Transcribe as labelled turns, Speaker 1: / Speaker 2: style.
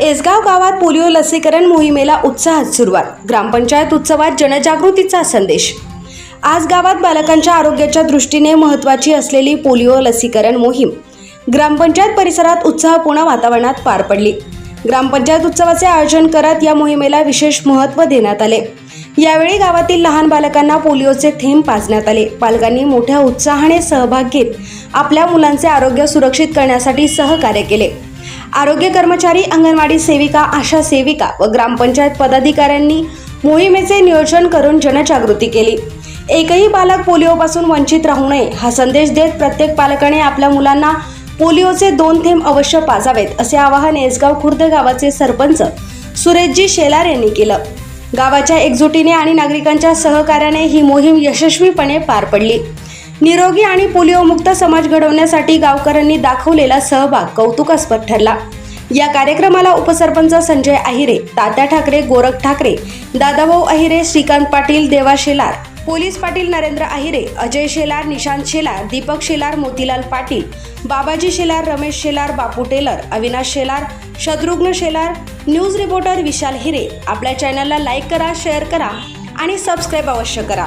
Speaker 1: एसगाव गावात पोलिओ लसीकरण मोहिमेला उत्साहात सुरुवात. ग्रामपंचायत उत्सवात जनजागृतीचा संदेश. आज गावात बालकांच्या आरोग्याच्या दृष्टीने महत्त्वाची असलेली पोलिओ लसीकरण मोहीम ग्रामपंचायत परिसरात उत्साहपूर्ण वातावरणात पार पडली. ग्रामपंचायत उत्सवाचे आयोजन करत या मोहिमेला विशेष महत्त्व देण्यात आले. यावेळी गावातील लहान बालकांना पोलिओचे थेंब पाजण्यात आले. पालकांनी मोठ्या उत्साहाने सहभाग घेत आपल्या मुलांचे आरोग्य सुरक्षित करण्यासाठी सहकार्य केले. आरोग्य कर्मचारी, अंगणवाडी सेविका, आशा सेविका व ग्रामपंचायत पदाधिकाऱ्यांनी मोहिमेचे नियोजन करून जनजागृती केली. एकही बालक पोलिओपासून वंचित राहू नये हा संदेश देत प्रत्येक पालकाने आपल्या मुलांना पोलिओचे 2 थेंब अवश्य पाजावेत असे आवाहन एसगाव खुर्द गावाचे सरपंच सुरेशजी शेलार यांनी केलं. गावाच्या एकजुटीने आणि नागरिकांच्या सहकार्याने ही मोहीम यशस्वीपणे पार पडली. निरोगी आणि पोलिओमुक्त समाज घडवण्यासाठी गावकऱ्यांनी दाखवलेला सहभाग कौतुकास्पद ठरला. या कार्यक्रमाला उपसरपंच संजय आहिरे, तात्या ठाकरे, गोरख ठाकरे, दादाभाऊ आहिरे, Shrikant Patil, Deva Shelar, police Patil Narendra Ahire, Ajay Shelar, Nishant Shelar, Deepak Shelar, Motilal Patil, Babaji Shelar, Ramesh Shelar, Bapu Tailor, Avinash Shelar, Shatrughna Shelar, news reporter Vishal Hire. आपल्या चॅनलला लाईक करा, शेअर करा आणि सबस्क्राईब अवश्य करा.